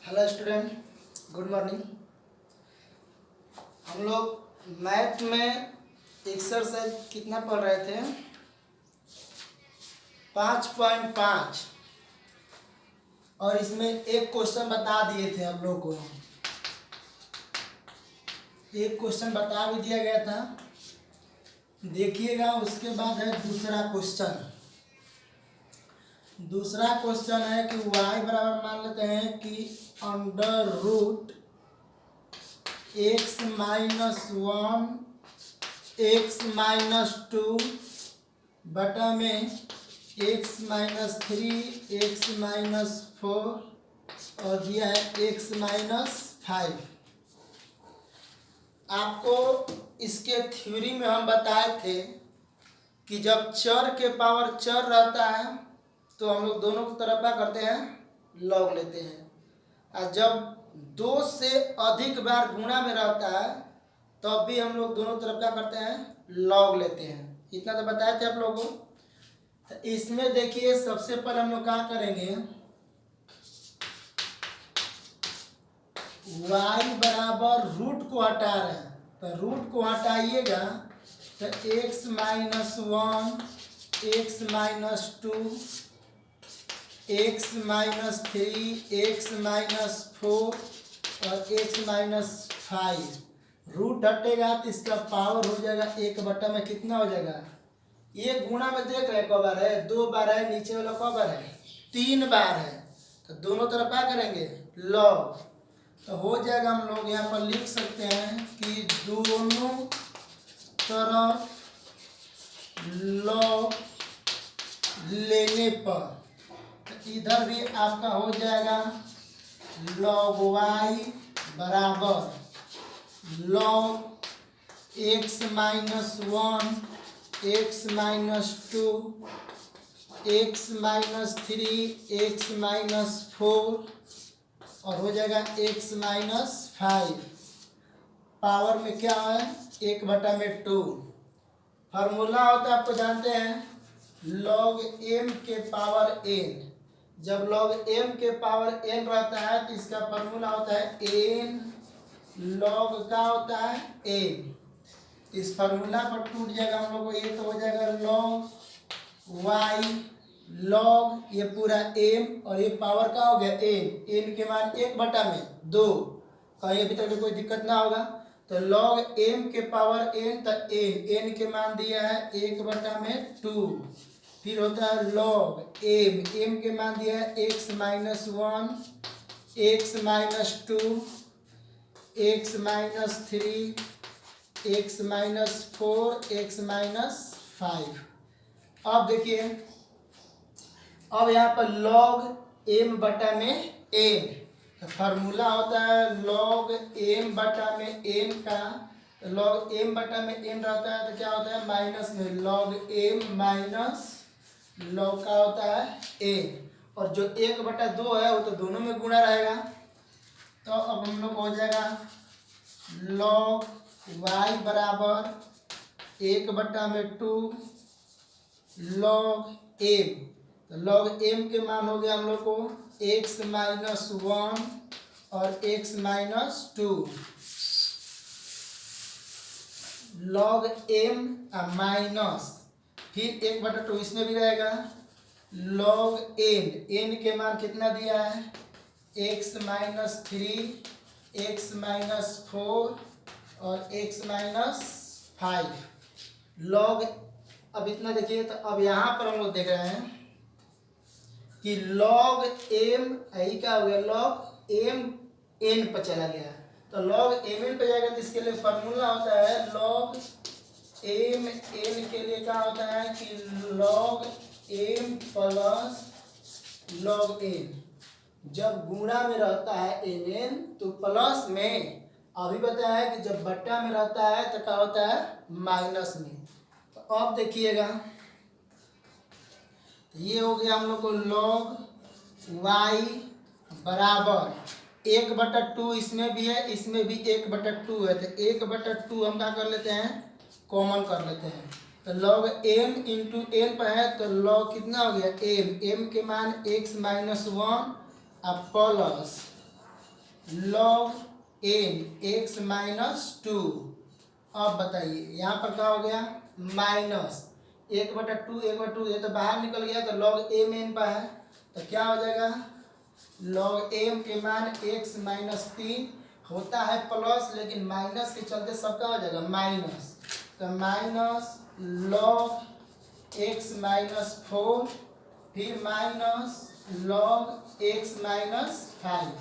Hello student, good morning. हम लोग math में एक्सरसाइज कितना पढ़ रहे थे? 5.5 और इसमें एक क्वेश्चन बता दिए थे हम लोग को। एक क्वेश्चन बता भी दिया गया था, देखिएगा। उसके बाद है दूसरा क्वेश्चन। दूसरा क्वेश्चन है कि y बराबर मान लेते हैं कि under root x minus 1 x minus 2 बटा में x माइनस 3 x माइनस 4 और दिया है x माइनस 5। आपको इसके थ्योरी में हम बताए थे कि जब चर के पावर चर रहता है तो हम लोग दोनों की तरफ क्या करते हैं, लॉग लेते हैं। और जब 2 से अधिक बार गुणा में रहता है तब भी हम लोग दोनों तरफ क्या करते हैं, लॉग लेते हैं। इतना तो बताए थे आप लोगों को। तो इसमें देखिए, सबसे पहले हम लोग क्या करेंगे, y बराबर रूट को हटा रहे हैं तो रूट को हटाइएगा तो x minus 1 x minus 2 x minus 3 x minus 4 और x माइनस 5। रूट हटेगा तो इसका पावर हो जाएगा 1 में कितना हो जाएगा, ये गुणा में देख रहे हैं कब बार है, 2 बार है, नीचे वाला कब बार है, 3 बार है। तो दोनों तरफ क्या करेंगे, लॉग। तो हो जाएगा, हम लोग यहाँ पर लिख सकते हैं कि दोनों तरफ लॉग लेने पर इधर भी आपका हो जाएगा log y बराबर log x minus 1 x minus 2 x minus 3 x minus 4 और हो जाएगा x माइनस 5। पावर में क्या है, 1/2। फार्मूला होता है, आपको जानते हैं, log m के पावर n। जब log m के पावर n रहता है तो इसका फार्मूला होता है n log का होता है n। इस फार्मूला पर टूट जाएगा हम लोग को, ये तो हो जाएगा log y log ये पूरा m और ये पावर का हो गया n के मान 1/2। कहीं अभी तक कोई दिक्कत ना होगा। तो log m के पावर n, तो n के मान दिया है 1/2। फिर होता है log m के मान दिया है x minus 1 x minus 2 x minus 3 x minus 4 x minus 5। अब देखिए, अब यहाँ पर log m बटा में n, तो फार्मूला होता है log m बटा में n का। log m बटा में n रहता है तो क्या होता है, माइनस में log m माइनस log का होता है n, और जो 1/2 है वो तो दोनों में गुणा रहेगा। तो अब हम लोग हो जाएगा log y बराबर 1/2 log m। तो log m के मान हो गया हम लोग को x माइनस 1 और x minus 2। log m minus फिर 1/2 इसमें भी रहेगा log n के मान कितना दिया है, x माइनस 3 x माइनस 4 और x माइनस 5 log। अब इतना देखिए, तो अब यहाँ पर हम लोग देख रहे हैं कि log m यही क्या हो गया, log m n पर चला गया। तो log m n पर जाएगा तो इसके लिए फॉर्मूला होता है log m n के लिए क्या होता है कि log m plus log n। जब गुणा में रहता है n तो प्लस में, अभी बताया है कि जब बट्टा में रहता है तो क्या होता है, माइनस में। तो अब देखिएगा, तो ये हो गया हम लोग को log y बराबर 1/2, इसमें भी है इसमें भी 1/2 है। तो 1/2 हम क्या कर लेते हैं, कॉमन कर लेते हैं। तो log m इंटू n पर है तो log कितना हो गया m के मान x minus 1 plus log n x minus 2। अब बताइए यहाँ पर क्या हो गया, माइनस 1/2, 1/2 ये तो बाहर निकल गया, तो log m n पर है, तो क्या हो जाएगा, log m के मान x माइनस 3 होता है प्लस, लेकिन माइनस के चलते सबका हो जाएगा माइनस, तो माइनस log x माइनस 4, फिर माइनस log x माइनस 5।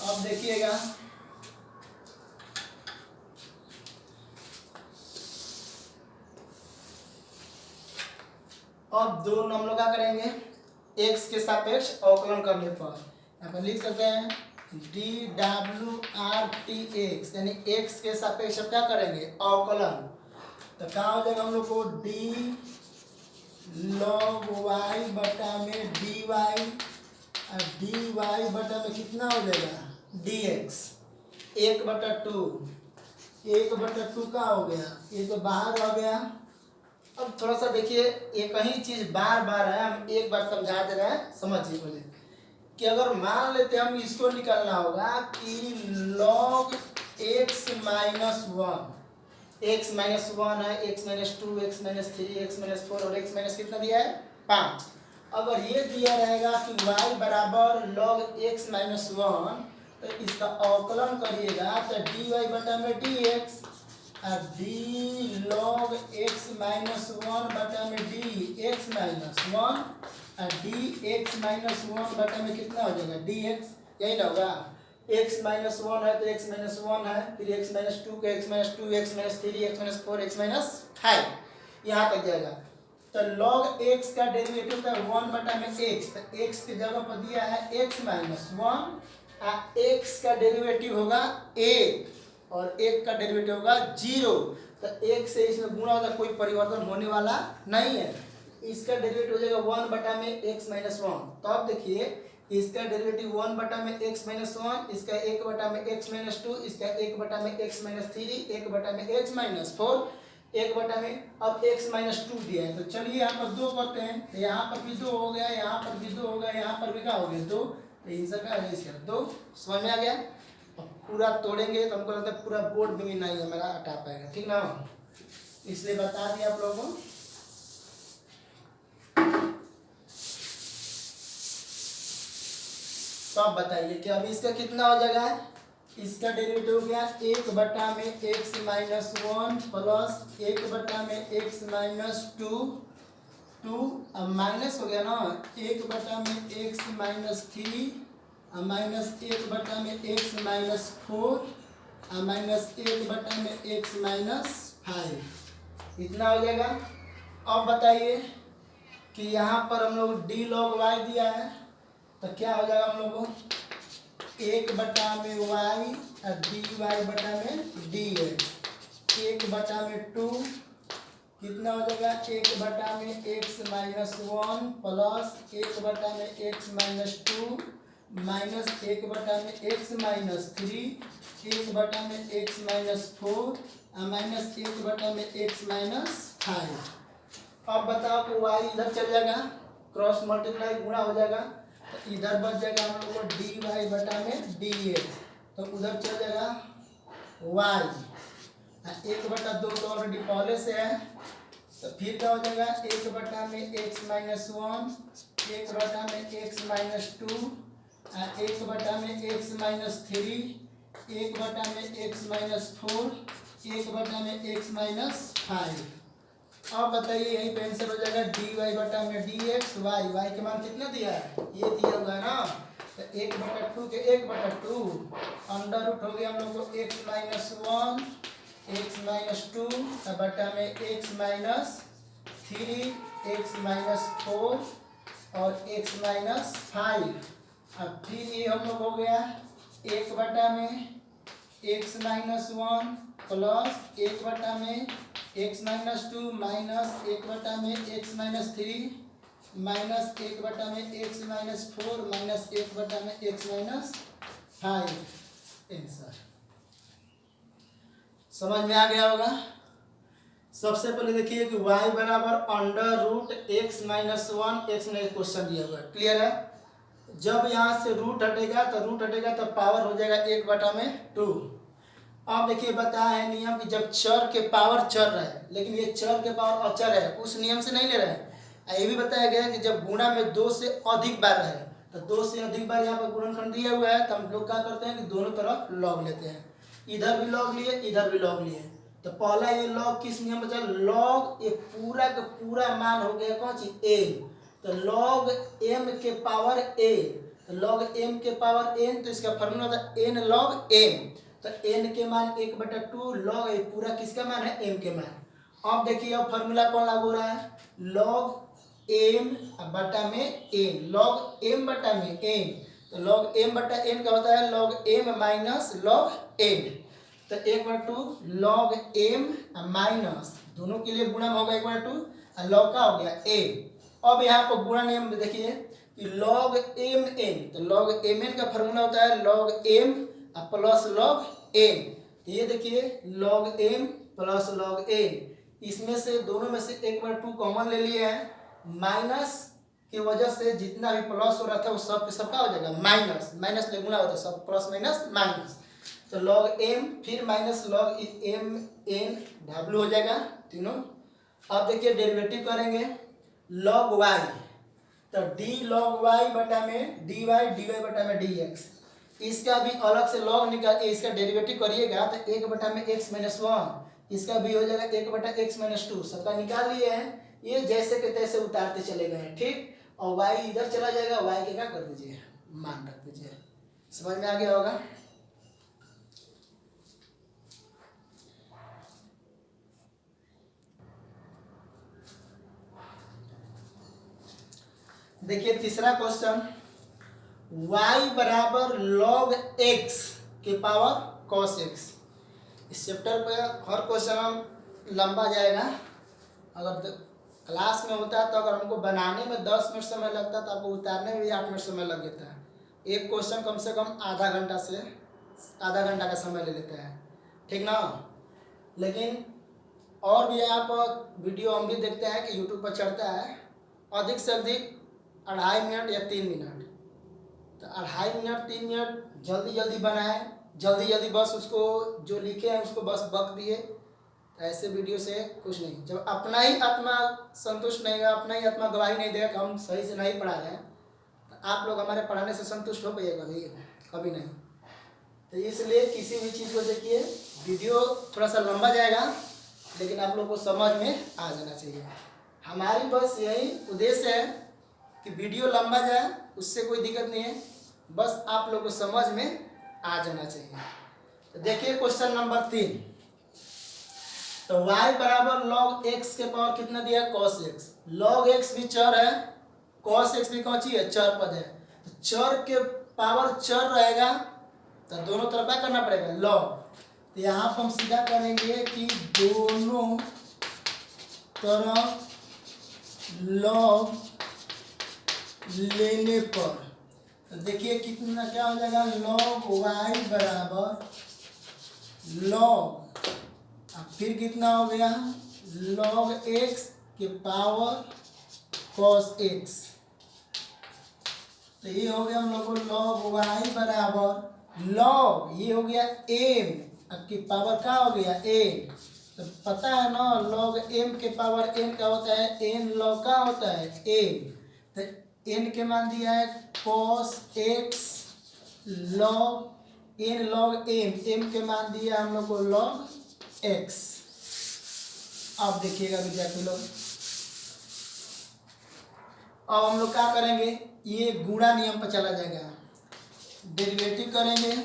अब देखिएगा अब दो हम लोग क्या करेंगे, x के सापेक्ष अवकलन करने पर यहाँ पर लिख सकते हैं DWRTX, यानी x के सापेक्ष अब क्या करेंगे, अवकलन। तो क्या हो जाएगा हम लोग को, d log y बटा में dy, और dy बटा में कितना हो जाएगा, dx 1/2, 1/2 का हो गया, ये तो बाहर आ गया। अब थोड़ा सा देखिए, एक ही चीज बार बार है, हम एक बार समझा दे रहे हैं, समझिए बोले कि अगर मान लेते हम इसको निकालना होगा कि log x minus 1, x minus 1 है, x minus 2, x minus 3, x minus 4 और x माइनस कितना दिया है, 5। अगर ये दिया रहेगा कि y बराबर log x माइनस 1, तो इसका अवकलन करिएगा तो dy बटा में dx, और d log x माइनस 1 बटा में dx माइनस 1, और dx माइनस 1 बटा में कितना हो जाएगा, dx, यही ना होगा, x माइनस 1 है तो x माइनस 1 है, फिर x माइनस 2 का x minus 2, x minus 3, x minus 4, x minus 5, यहाँ तक जाएगा। तो log x का डेरिवेटिव था 1 बटा में x, तो x की जगह पर दिया है x माइनस 1, x का डेरिवेटिव होगा 1 और 1 का डेरिवेटिव होगा 0, तो 1 से इसमें गुणा होगा, कोई परिवर्तन होने वाला नहीं है। इसका डेरिवेटिव हो जाएगा 1 बटा में x माइनस 1। तो अब देखिए इसका डेरिवेटिव 1 बटा में x माइनस 1, इसका 1 बटा में x माइनस 2, इसका 1 बटा में x माइनस 3, 1 बटा में x माइनस 4, 1 बटा में अब x माइनस 2 दिया है। तो चलिए यहाँ पर 2 करते हैं, यहाँ पर भी 2 हो गया, यहाँ पर भी 2 हो गया, यहाँ पर भी क्या हो गया 2, तो इन सब का इसका 2 समझ में आ गया। पूरा तोड़ेंगे तो हमको लगता है पूरा बोर्ड भी नहीं हमारा हटा पाएगा, ठीक ना, इसलिए बता दिया आप लोगों को। तो आप बताइए कि अभी इसका कितना हो जाएगा, इसका डेरिवेटिव हो गया 1 बटा में x माइनस 1 प्लस 1 बटा में x माइनस 2, अब माइनस हो गया ना, 1 बटा में x माइनस 3, माइनस 1 बटा में x माइनस 4, माइनस 1 बटा में x माइनस 5, इतना हो जाएगा। अब बताइए कि यहाँ पर हम लोग d log y दिया है, तो क्या हो जाएगा हम लोग को 1 बटा में y और dy बटा में dx, 1 बटा में 2 कितना हो जाएगा, 1 बटा में x माइनस 1 प्लस 1 बटा में x माइनस 2 माइनस 1 बटा में x माइनस 3, 1 बटा में x माइनस 4, माइनस 1 बटा में x माइनस 5। अब बताओ कि y इधर चल जाएगा, क्रॉस मल्टीप्लाई गुणा हो जाएगा, तो इधर बच जाएगा हम लोग को dy बटा में dx, तो उधर चल जाएगा y, 1/2 तो ऑलरेडी पहले से है, तो फिर क्या हो जाएगा 1 बटा में x माइनस 1, 1 बटा में x माइनस 2, 1 बटा में x माइनस 3, 1 बटा में x माइनस 4, 1 बटा में x माइनस 5। अब बताइए यही पे आंसर हो जाएगा dy बटा में dx, y के मान कितना दिया है, ये दिया हुआ है ना, तो 1/2 के 1/2 अंडर रूट हो गया हम लोग को x माइनस 1, x माइनस 2 बटा में x माइनस 3, x माइनस 4 और x माइनस 5। अब फिर ये हम लोग हो गया 1 बटा में x माइनस 1 प्लस 1 बटा में x माइनस 2 माइनस 1 बटा में x माइनस 3 माइनस 1 बटा में x माइनस 4 माइनस 1 बटा में x माइनस 5। आंसर समझ में आ गया होगा। सबसे पहले देखिए कि y बराबर under root x minus 1, x ने क्वेश्चन दिया हुआ है, क्लियर है। जब यहाँ से रूट हटेगा तो पावर हो जाएगा 1/2। अब देखिए बताया है नियम कि जब चर के पावर चर रहा है, लेकिन ये चर के पावर अचर है, उस नियम से नहीं ले रहा है। ये भी बताया गया है कि जब गुणा में 2 से अधिक बार रहे, तो 2 से अधिक बार यहाँ पर गुणनखंड दिया हुआ है, तो हम लोग क्या करते हैं कि दोनों तरफ लॉग लेते हैं। इधर भी लॉग लिए, इधर भी लॉग लिए। तो पहला ये लॉग किस नियम बचा, लॉग ये पूरा का पूरा मान हो गया कौन चीज, एम। तो लॉग एम के पावर एन, तो लॉग एम के पावर एन, तो इसका फॉर्मूला होता है एन लॉग एम। तो एन के मान 1/2, लॉग ये पूरा किसका मान है, एम के मान। अब देखिए अब फॉर्मूला कौन लागू हो रहा है, लॉग एम बटा में एन, लॉग एम बटा में एन। तो लॉग एम बटा एन का होता है log M minus log N. तो 1/2 लॉग एम माइनस, दोनों के लिए गुणा होगा 1/2, और लॉग का हो गया एम। अब यहाँ पर गुणा नियम देखिए कि लॉग एम एन, तो लॉग एम एन का फॉर्मूला होता है log M plus log N. तो ये देखिए log M plus log N, इसमें से दोनों में से 1/2 कॉमन ले लिए हैं, माइनस की वजह से जितना भी प्लस हो रहा था वो सब सबका हो जाएगा माइनस, माइनस में गुणा होता है, सब प्लस माइनस माइनस। तो लॉग एम फिर minus log M N W हो जाएगा तीनों। अब देखिए डेरिवेटिव करेंगे लॉग वाई, तो डी लॉग वाई बटा में डी वाई बटा में डी एक्स। इसका भी अलग से लॉग निकाल, इसका डेरिवेटिव करिएगा तो 1/x-1, इसका भी हो जाएगा 1/x-2, सबका निकाल लिए हैं। ये जैसे के तैसे उतारते चले गए, ठीक। और y इधर चला जाएगा, y के क्या कर दीजिए, मान रख दीजिए। समझ में आ गया होगा। देखिए तीसरा क्वेश्चन, y बराबर लॉग x के पावर cos x। इस चैप्टर पे हर क्वेश्चन हम लंबा जाएगा। अगर क्लास में होता है तो अगर हमको बनाने में 10 मिनट समय लगता है तो आपको उतारने में भी 8 मिनट समय लग जाता है। एक क्वेश्चन कम से कम आधा घंटा का समय ले लेता है, ठीक ना। लेकिन और भी आप वीडियो हम भी देखते हैं कि यूट्यूब पर चढ़ता है, अधिक से अधिक 2.5 मिनट या 3 मिनट। तो 2.5 मिनट 3 मिनट जल्दी जल्दी बनाए, जल्दी जल्दी बस उसको जो लिखे हैं उसको बस बक दिए। ऐसे वीडियो से कुछ नहीं। जब अपना ही आत्मा संतुष्ट नहीं है, अपना ही आत्मा गवाही नहीं देगा कि हम सही से नहीं पढ़ा रहे हैं, तो आप लोग हमारे पढ़ाने से संतुष्ट हो पाइए कभी, कभी नहीं। तो इसलिए किसी भी चीज़ को देखिए, वीडियो थोड़ा सा लंबा जाएगा लेकिन आप लोग को समझ में आ जाना चाहिए। हमारी बस यही उद्देश्य है कि वीडियो लंबा जाए, उससे कोई दिक्कत नहीं है, बस आप लोग को समझ में आ जाना चाहिए। तो देखिए क्वेश्चन नंबर 3, तो y बराबर लॉग x के पावर कितना दिया, cos x। लॉग x भी चर है, cos x भी कौन सी है, चर पद है। तो चर के पावर चर रहेगा तो दोनों तरफ क्या करना पड़ेगा, लॉग। तो यहाँ पर हम सीधा करेंगे कि दोनों तरफ लॉग लेने पर, तो देखिए कितना क्या हो जाएगा, लॉग y बराबर लॉग, अब फिर कितना हो गया, लॉग x के पावर cos x। तो ये हो गया हम लोग को लॉग y बराबर लॉग, ये हो गया m, अब की पावर क्या हो गया n। तो पता है ना लॉग m के पावर n का होता है n, लॉग का होता है n। तो n के मान दिया है cos x log n log m के मान दिया हम लोग को लॉग x। अब देखिएगा विद्यार्थी लोग, अब हम लोग क्या करेंगे, ये गुणा नियम पर चला जाएगा, डेरिवेटिव करेंगे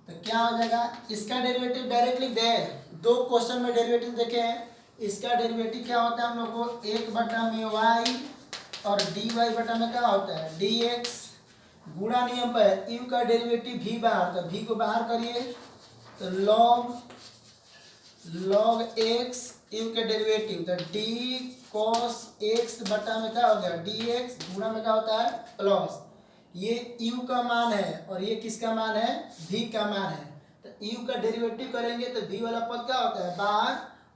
तो क्या हो जाएगा, इसका डेरिवेटिव डायरेक्ट लिख दे। 2 क्वेश्चन में डेरिवेटिव देखे हैं, इसका डेरिवेटिव क्या होता है हम लोग को 1/y और dy बटा में क्या होता है dx। गुणा नियम पर u का डेरिवेटिव v बाहर, तो v को बाहर करिए तो लॉग x u के डेरिवेटिव, तो d cos x बटा में क्या हो गया dx, गुणा में क्या होता है प्लस, ये u का मान है और ये किसका मान है, v का मान है। तो u का डेरिवेटिव करेंगे तो v वाला पद क्या होता है बाहर।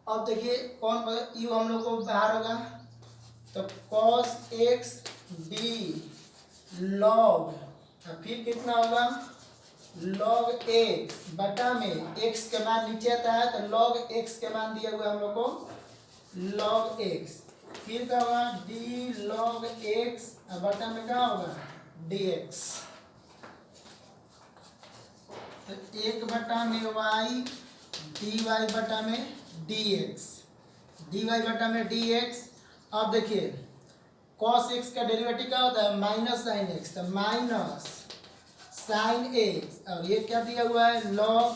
अब देखिए कौन पद u हम लोग को बाहर होगा, तो cos x d लॉग, फिर कितना होगा लॉग एक्स बटा में एक्स के मान नीचे आता है तो लॉग एक्स के मान दिया हुआ हम लोग को लॉग एक्स, फिर क्या होगा डी लॉग एक्स बटा में क्या होगा डी एक्स, तो एक बटा में वाई डी वाई बटा में डी एक्स, डी वाई बटा में डी एक्स। अब देखिए कॉस एक्स का डेरिवेटिव क्या होता है माइनस साइन एक्स, तो माइनस साइन एक्स, और ये क्या दिया हुआ है लॉग,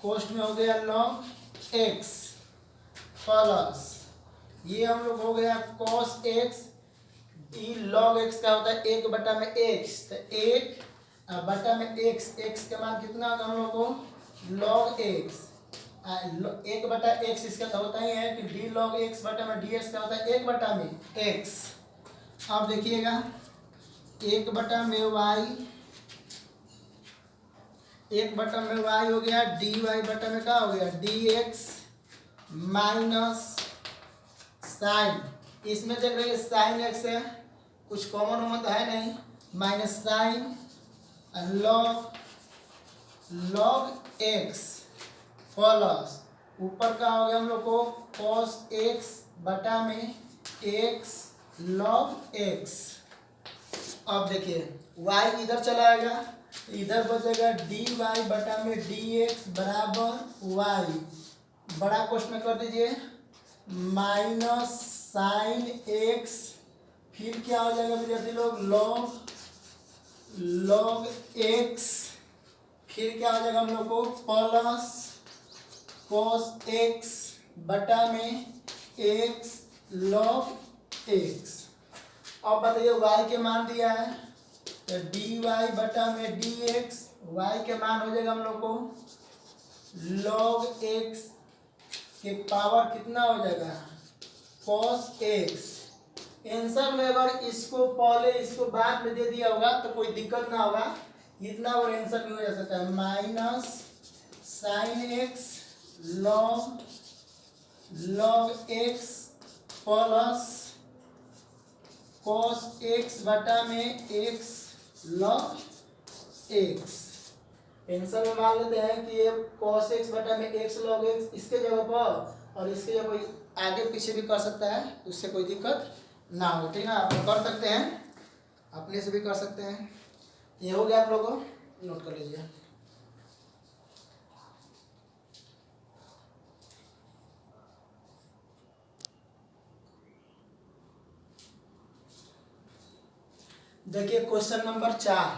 कोष्ट में हो गया लॉग एक्स प्लस ये हम लोग हो गया कॉस एक्स, ई लॉग एक्स का होता है एक बटा में एक्स, तो एक बटा में एक्स, एक्स का मान कितना होगा हम लोग को लॉग एक्स, एक बटा एक्स इसका तो होता ही है कि डी लॉग एक्स बटा में डी एक्स का होता है एक बटा में एक्स। अब देखिएगा एक बटा में वाई, एक बटा में वाई हो गया डी वाई बटा में क्या हो गया डी एक्स माइनस साइन, इसमें देख रहे हैं साइन एक्स है कुछ कॉमन होमन तो है नहीं, minus sign log log x plus ऊपर का हो गया हम लोग को कॉस एक्स बटा में एक्स लॉग एक्स। अब देखिए y इधर चला आएगा, इधर बचेगा डी वाई बटा में डी एक्स बराबर वाई, बड़ा क्वेश्चन में कर दीजिए माइनस साइन एक्स, फिर क्या हो जाएगा विद्यार्थी लोग लॉग लॉग एक्स, फिर क्या हो जाएगा हम लोग को प्लस कॉस एक्स बटा में एक्स लॉग एक्स। अब बताइए y के मान दिया है तो डी वाई बटा में डी एक्स, वाई के मान हो जाएगा हम लोग को लॉग एक्स के पावर कितना हो जाएगा कॉस एक्स। आंसर में अगर इसको पहले इसको बाद में दे दिया होगा तो कोई दिक्कत ना होगा, इतना और आंसर भी हो जा सकता है minus sine x log log x plus cos x बटा में एक्स लॉग एक्स। आंसर में मान लेते हैं कि ये कॉस एक्स बटा में एक्स लॉग एक्स, इसके जगह पर और इसके जगह कोई आगे पीछे भी कर सकता है, उससे कोई दिक्कत ना हो, ठीक है आप लोग कर सकते हैं, अपने से भी कर सकते हैं। ये हो गया आप लोगों को नोट कर लीजिए। देखिए क्वेश्चन नंबर 4,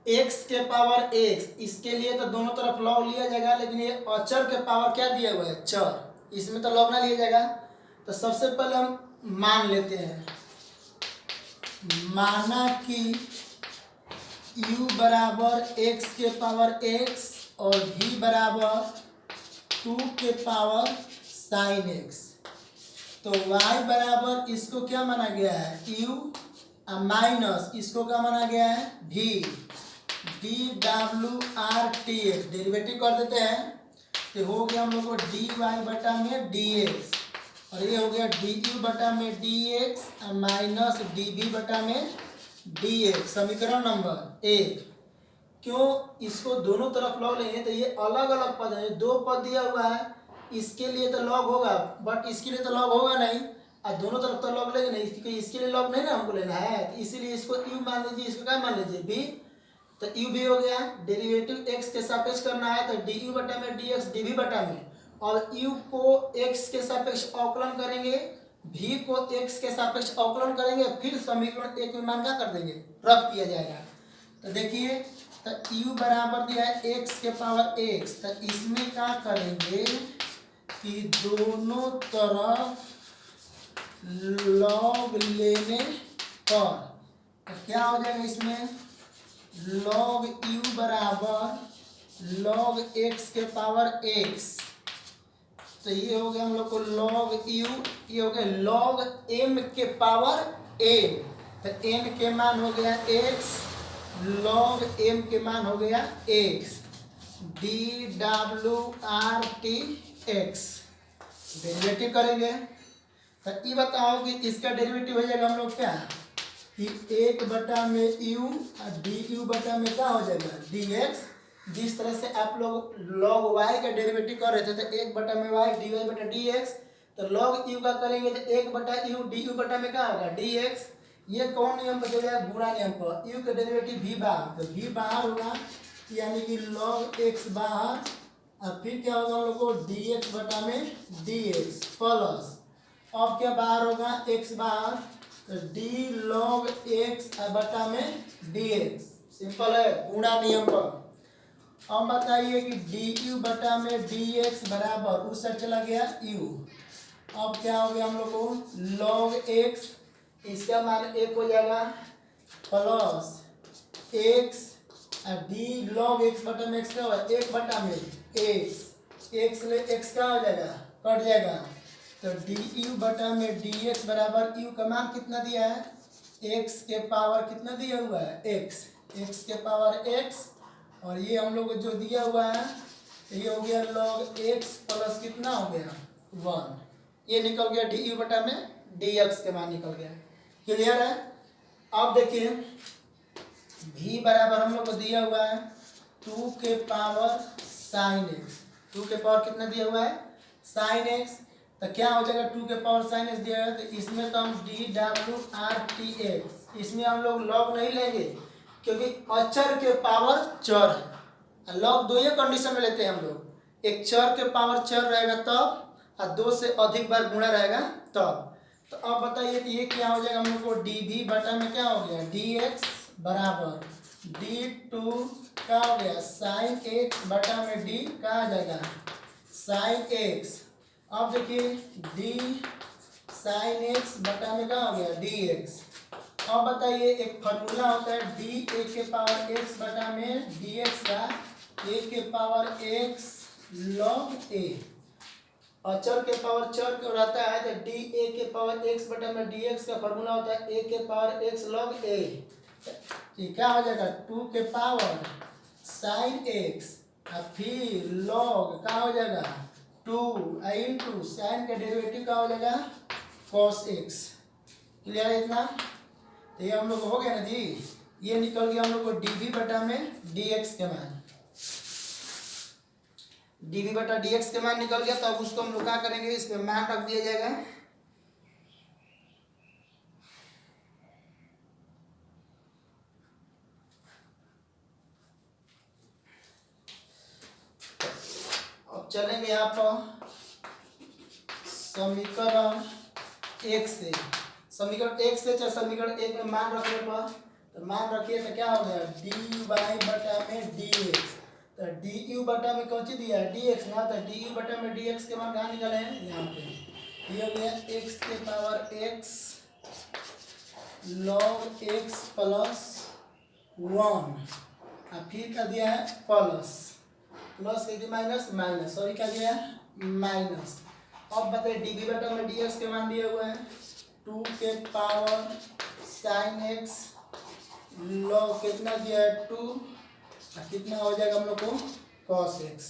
x के पावर x, इसके लिए तो दोनों तरफ लॉग लिया जाएगा, लेकिन ये अचर के पावर क्या दिया हुआ है चर, इसमें तो लॉग ना लिया जाएगा। तो सबसे पहले हम मान लेते हैं, माना कि u बराबर x के पावर x और v बराबर 2 के पावर साइन x, तो y बराबर इसको क्या माना गया है u माइनस इसको क्या माना गया है v, D W R T x derivative कर देते हैं तो हो गया हम लोग को डी वाई बटा में डी एक्स, और ये हो गया डी यू बटा में D X minus D B बटा में डी एक्स। समीकरण नंबर 1। क्यों इसको दोनों तरफ लॉग लेंगे तो ये अलग अलग पद है, दो पद दिया हुआ है, इसके लिए तो लॉग होगा बट इसके लिए तो लॉग होगा नहीं, और दोनों तरफ तो लॉग लेंगे नहीं, क्योंकि इसके लिए लॉग नहीं ना हमको लेना है, तो इसीलिए इसको यू मान लीजिए, इसको क्या मान लीजिए बी, तो यू भी हो गया, डेरिवेटिव एक्स के सापेक्ष करना है तो डी यू बटा में डी एक्स डी वी बटा में, और यू को एक्स के सापेक्ष अवकलन करेंगे, भी को एक्स के सापेक्ष अवकलन करेंगे, फिर समीकरण एक में मान क्या कर देंगे रख दिया जाएगा। तो देखिए तो u बराबर दिया है x के पावर x, तो इसमें क्या करेंगे कि दोनों तरफ लॉग लेने पर तो क्या हो जाएगा इसमें लॉग u बराबर लॉग x के पावर x, तो ये हो गया हम लोग को लॉग u, ये हो गया लॉग m के पावर m, तो n के मान हो गया x, लॉग m के मान हो गया x, D W R T x derivative करेंगे। तो ये बताओ कि इसका डेरिवेटिव हो जाएगा हम लोग क्या एक बटा में यू और डी यू बटा में क्या हो जाएगा डी एक्स। जिस तरह से आप लोग log y का डेरिवेटिव कर रहे थे तो एक बटा में y डी वाई बटा डी एक्स, तो log u का करेंगे तो एक बटा यू डी यू बटा में क्या होगा डी एक्स। ये कौन नियम पर चलेगा गुणा नियम पर। यू का डेरिवेटिव v बाहर, तो v बाहर होगा यानी कि log x बाहर और फिर क्या होगा हम लोग को डी एक्स बटा में डी एक्स प्लस अब क्या बाहर होगा x बाहर तो डी log x बटा में डी एक्स। सिंपल है गुणा नियम पर। अब बताइए कि डी यू बटा में डी एक्स बराबर उस साइड चला गया u। अब क्या हो गया हम लोग को log x, इसका मान एक हो जाएगा plus x D log x बटा में x क्या होगा एक बटा में x ले x का हो जाएगा कट जाएगा, तो डी यू बटा में डी एक्स बराबर यू का मान कितना दिया है x के पावर कितना दिया हुआ है x के पावर x और ये हम लोग को जो दिया हुआ है ये हो गया log x प्लस कितना हो गया 1। ये निकल गया डी यू बटा में डी एक्स के मान निकल गया। क्लियर है। अब देखिए v बराबर हम लोग को दिया हुआ है 2 के पावर साइन एक्स। 2 के पावर कितना दिया हुआ है साइन एक्स, तो क्या हो जाएगा 2 के पावर साइन एक्स दिया है तो इसमें तो हम D W R T x, इसमें हम लोग लॉग नहीं लेंगे क्योंकि अचर के पावर चर है। लॉग दो ही कंडीशन में लेते हैं हम लोग, एक चर के पावर चर रहेगा तब और 2 से अधिक बार गुणा रहेगा तब। तो अब बताइए कि ये क्या हो जाएगा हम लोग को डी भी बटा में क्या हो गया डी एक्स बराबर डी टू क्या हो गया साइन एक्स बटा में डी क्या आ जाएगा साइन एक्स। अब देखिए डी साइन एक्स बटा में क्या हो गया डी एक्स। अब बताइए एक फॉर्मूला होता है डी ए के पावर एक्स बटा में डी एक्स का ए के पावर एक्स लॉग ए। अचर के पावर चर क्यों रहता है तो डी ए के पावर एक्स बटा में डी एक्स का फॉर्मूला होता है ए के पावर एक्स लॉग ए। क्या हो जाएगा 2 के पावर साइन एक्स और फिर लॉग क्या हो जाएगा 2 इंटू साइन का डेरिवेटिव क्या हो जाएगा cos x। क्लियर है इतना। तो ये हम लोग हो गया ना जी, ये निकल गया हम लोग को dv बटा में dx के मान। dv बटा dx के मान निकल गया तो अब उसको हम लोग क्या करेंगे इसमें मान रख दिया जाएगा। अब चलेंगे यहाँ पर समीकरण 1 से, समीकरण 1 से चाहे समीकरण 1 में मान रखने पर तो मान रखिए तो क्या हो गया डी वाई बटा में डी एक्स। तो डी यू बटा में कौन सी दिया है डी एक्स ना, तो डी यू बटा में डी एक्स के मान कहाँ निकले हैं यहाँ पे। ये हो गया एक्स के power x log x plus 1 और फिर क्या दिया है प्लस के माइनस माइनस सॉरी क्या दिया है माइनस। अब बताइए डी बी बटा में डी एक्स के मान दिया हुआ है 2 के पावर साइन एक्स लॉग कितना दिया है 2 और कितना हो जाएगा हम लोग को cos x।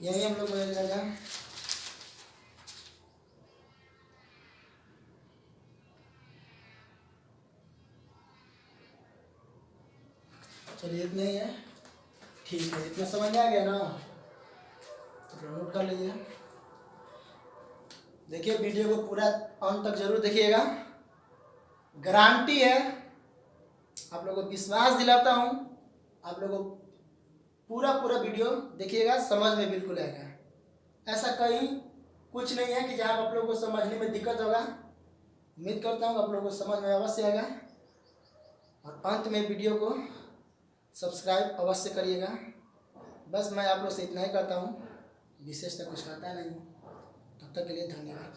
यही हम लोग को हो जाएगा चलिए इतना ही है ठीक है। इतना समझ में आ गया ना तो नोट कर लीजिए। देखिए वीडियो को पूरा अंत तक जरूर देखिएगा, गारंटी है आप लोगों को विश्वास दिलाता हूँ। आप लोगों को पूरा वीडियो देखिएगा समझ में बिल्कुल आएगा। ऐसा कहीं कुछ नहीं है कि जहाँ आप लोगों को समझने में दिक्कत होगा। उम्मीद करता हूँ आप लोगों को समझ में अवश्य आएगा और अंत में वीडियो को सब्सक्राइब अवश्य करिएगा। बस मैं आप लोग से इतना ही करता हूँ, विशेष तो कुछ कहता नहीं। तब तक के लिए धन्यवाद।